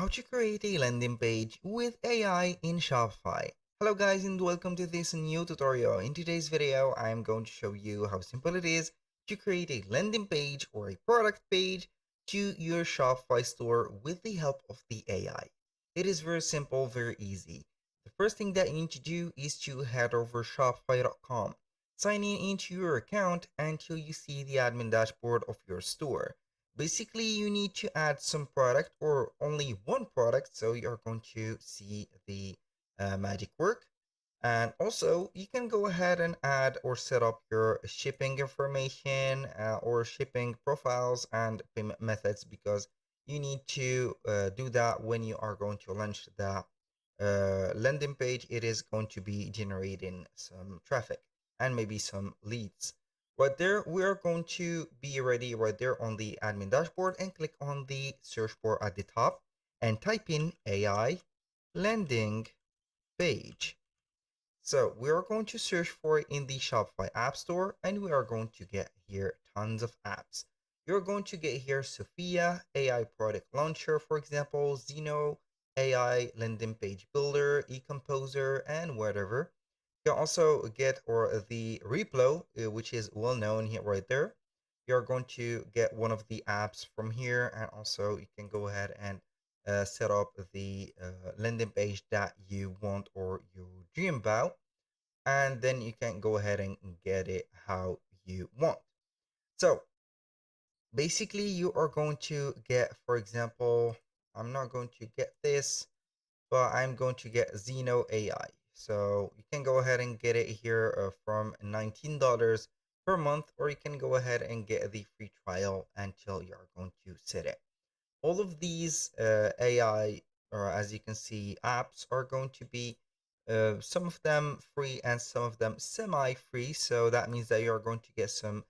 How to create a landing page with AI in Shopify. Hello guys and welcome to this new tutorial. In today's video, I am going to show you how simple it is to create a landing page or a product page to your Shopify store with the help of the AI. It is very simple, very easy. The first thing that you need to do is to head over shopify.com. Sign in into your account until you see the admin dashboard of your store. Basically, you need to add some product or only one product, so you're going to see the magic work. And also, you can go ahead and add or set up your shipping information or shipping profiles and payment methods, because you need to do that when you are going to launch the landing page. It is going to be generating some traffic and maybe some leads. Right there, we are going to be ready right there on the admin dashboard and click on the search bar at the top and type in AI landing page. So we are going to search for it in the Shopify App Store, and we are going to get here tons of apps. You're going to get here Sophia, AI Product Launcher, for example, Zeno, AI Landing Page Builder, eComposer, and whatever. You can also get the Replo, which is well known here right there. You're going to get one of the apps from here, and also you can go ahead and set up the landing page that you want or you dream about, and then you can go ahead and get it how you want. So basically, you are going to get, for example, I'm not going to get this, but I'm going to get Zeno AI. So you can go ahead and get it here from $19 per month, or you can go ahead and get the free trial until you're going to set it. All of these AI, or as you can see, apps are going to be some of them free and some of them semi-free. So that means that you're going to get some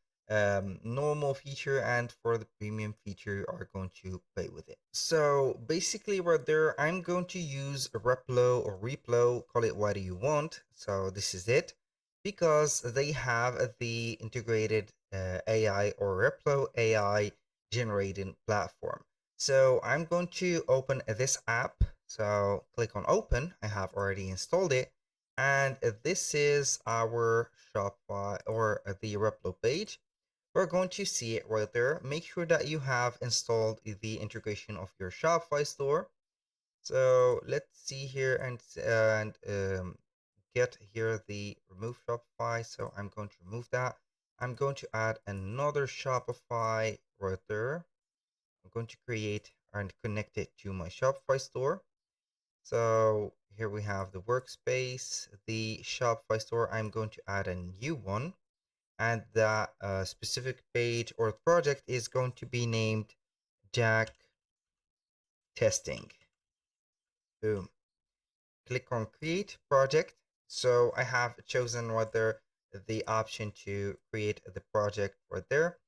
normal feature, and for the premium feature you are going to play with it. So basically right there, I'm going to use a Replo or Replo, call it what you want. So this is it, because they have the integrated AI or Replo AI generating platform. So I'm going to open this app. So click on open. I have already installed it. And this is our Shopify or the Replo page. We're going to see it right there. Make sure that you have installed the integration of your Shopify store. So let's see here and get here the remove Shopify. So I'm going to remove that. I'm going to add another Shopify right there. I'm going to create and connect it to my Shopify store. So here we have the workspace, the Shopify store. I'm going to add a new one, and the specific page or project is going to be named Jack Testing. Boom. Click on create project. So I have chosen right there the option to create the project right there.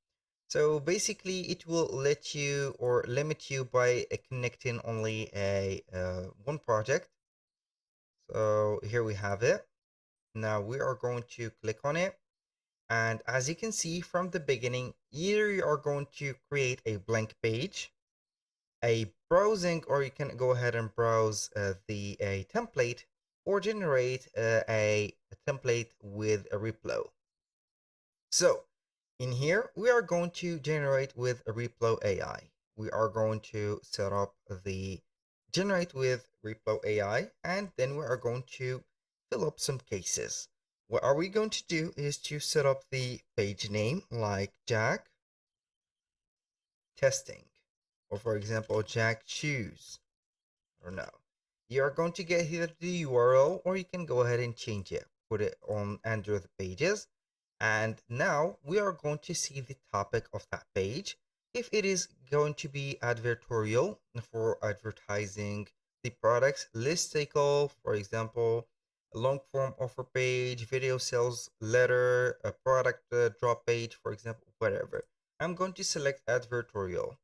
So basically, it will let you or limit you by connecting only a one project. So here we have it. Now we are going to click on it. And as you can see from the beginning, either you are going to create a blank page, a browsing, or you can go ahead and browse a template, or generate a template with a Replo. So in here, we are going to generate with a Replo AI. We are going to set up the generate with Replo AI, and then we are going to fill up some cases. What are we going to do is to set up the page name like Jack Testing, or for example, Jack Shoes, or no. You are going to get here the URL, or you can go ahead and change it, put it on under the pages. And now we are going to see the topic of that page. If it is going to be advertorial for advertising the products, listicle, for example, a long form offer page, video sales letter, a product drop page, for example, whatever. I'm going to select advertorial.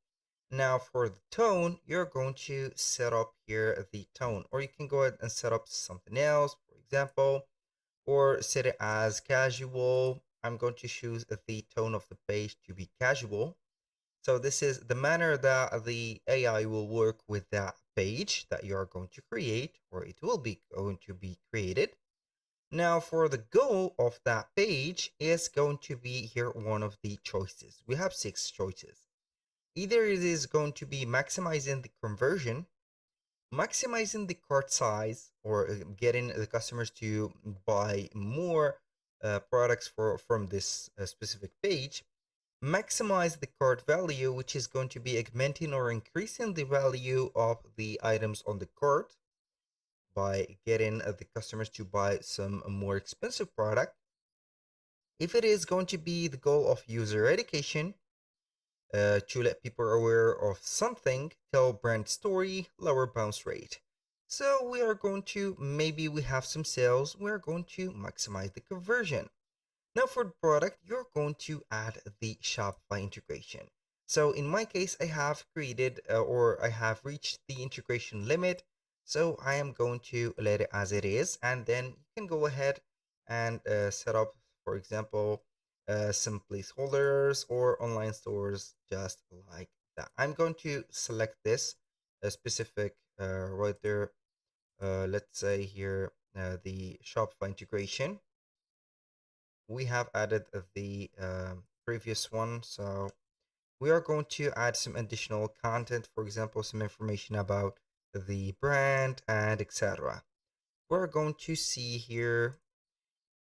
Now for the tone, you're going to set up here the tone, or you can go ahead and set up something else, for example, or set it as casual. I'm going to choose the tone of the page to be casual. So this is the manner that the AI will work with that page that you are going to create, or it will be going to be created. Now, for the goal of that page is going to be here one of the choices. We have 6 choices. Either it is going to be maximizing the conversion, maximizing the cart size, or getting the customers to buy more products from this specific page, maximize the cart value, which is going to be augmenting or increasing the value of the items on the cart by getting the customers to buy some more expensive product. If it is going to be the goal of user education, to let people aware of something, tell brand story, lower bounce rate. So we are going to, maybe we have some sales, we're going to maximize the conversion. Now for the product, you're going to add the Shopify integration. So in my case, I have created or I have reached the integration limit. So I am going to let it as it is. And then you can go ahead and set up, for example, some placeholders or online stores just like that. I'm going to select this specific right there. Let's say here the Shopify integration. We have added the previous one, so we are going to add some additional content, for example, some information about the brand and etc. We're going to see here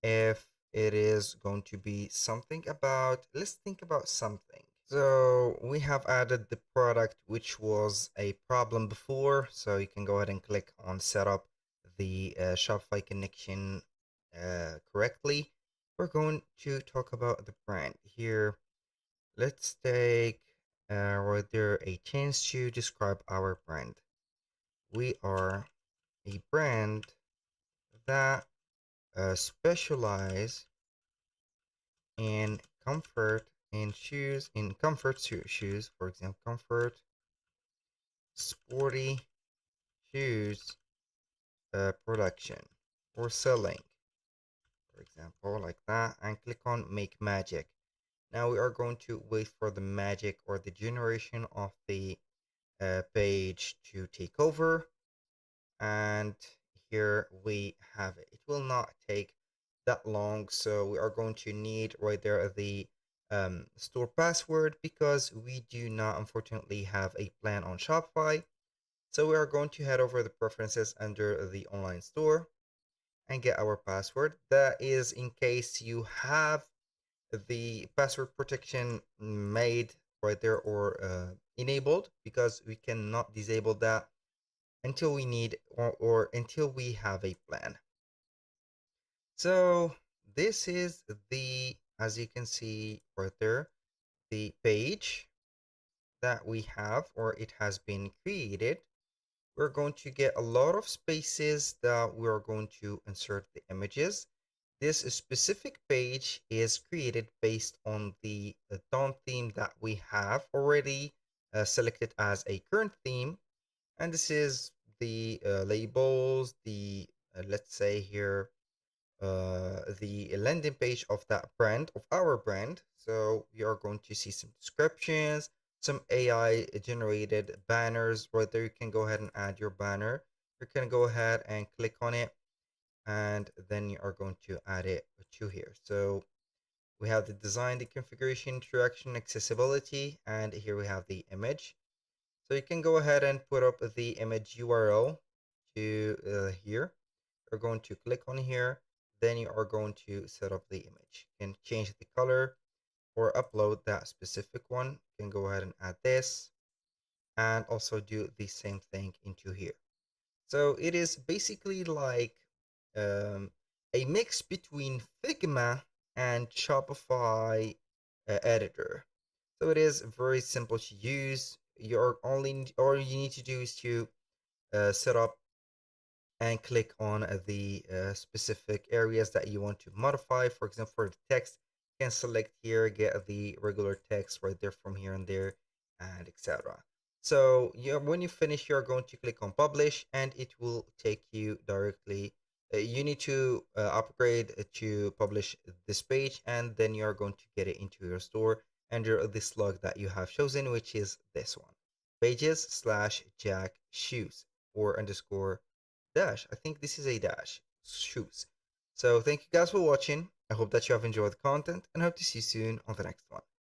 if it is going to be something about, let's think about something. So we have added the product which was a problem before, so you can go ahead and click on setup the Shopify connection correctly. We're going to talk about the brand here. Let's take right there a chance to describe our brand. We are a brand that specialize in comfort and shoes, shoes, for example, comfort sporty shoes production or selling, for example, like that, and click on make magic. Now we are going to wait for the magic or the generation of the page to take over, and here we have it. It will not take that long, so we are going to need right there the store password, because we do not unfortunately have a plan on Shopify. So we are going to head over the preferences under the online store and get our password. That is in case you have the password protection made right there or enabled, because we cannot disable that until we need or until we have a plan. So this is the, as you can see right there, the page that we have, or it has been created. We're going to get a lot of spaces that we're going to insert the images. This specific page is created based on the dawn theme that we have already selected as a current theme. And this is the labels, the let's say here the landing page of that brand, of our brand. So you are going to see some descriptions, some AI generated banners right there. You can go ahead and add your banner. You can go ahead and click on it, and then you are going to add it to here. So we have the design, the configuration, interaction, accessibility, and here we have the image. So you can go ahead and put up the image URL to here. You're going to click on here, then you are going to set up the image. You can change the color or upload that specific one. You can go ahead and add this and also do the same thing into here. So it is basically like a mix between Figma and Shopify editor. So it is very simple to use. All you need to do is to set up and click on the specific areas that you want to modify. For example, for the text, you can select here, get the regular text right there from here and there, and etc. So when you finish, you're going to click on publish, and it will take you directly. You need to upgrade to publish this page, and then you're going to get it into your store under the slug that you have chosen, which is this one, pages/Jack shoes or underscore dash. I think this is a dash shoes. So thank you guys for watching. I hope that you have enjoyed the content and hope to see you soon on the next one.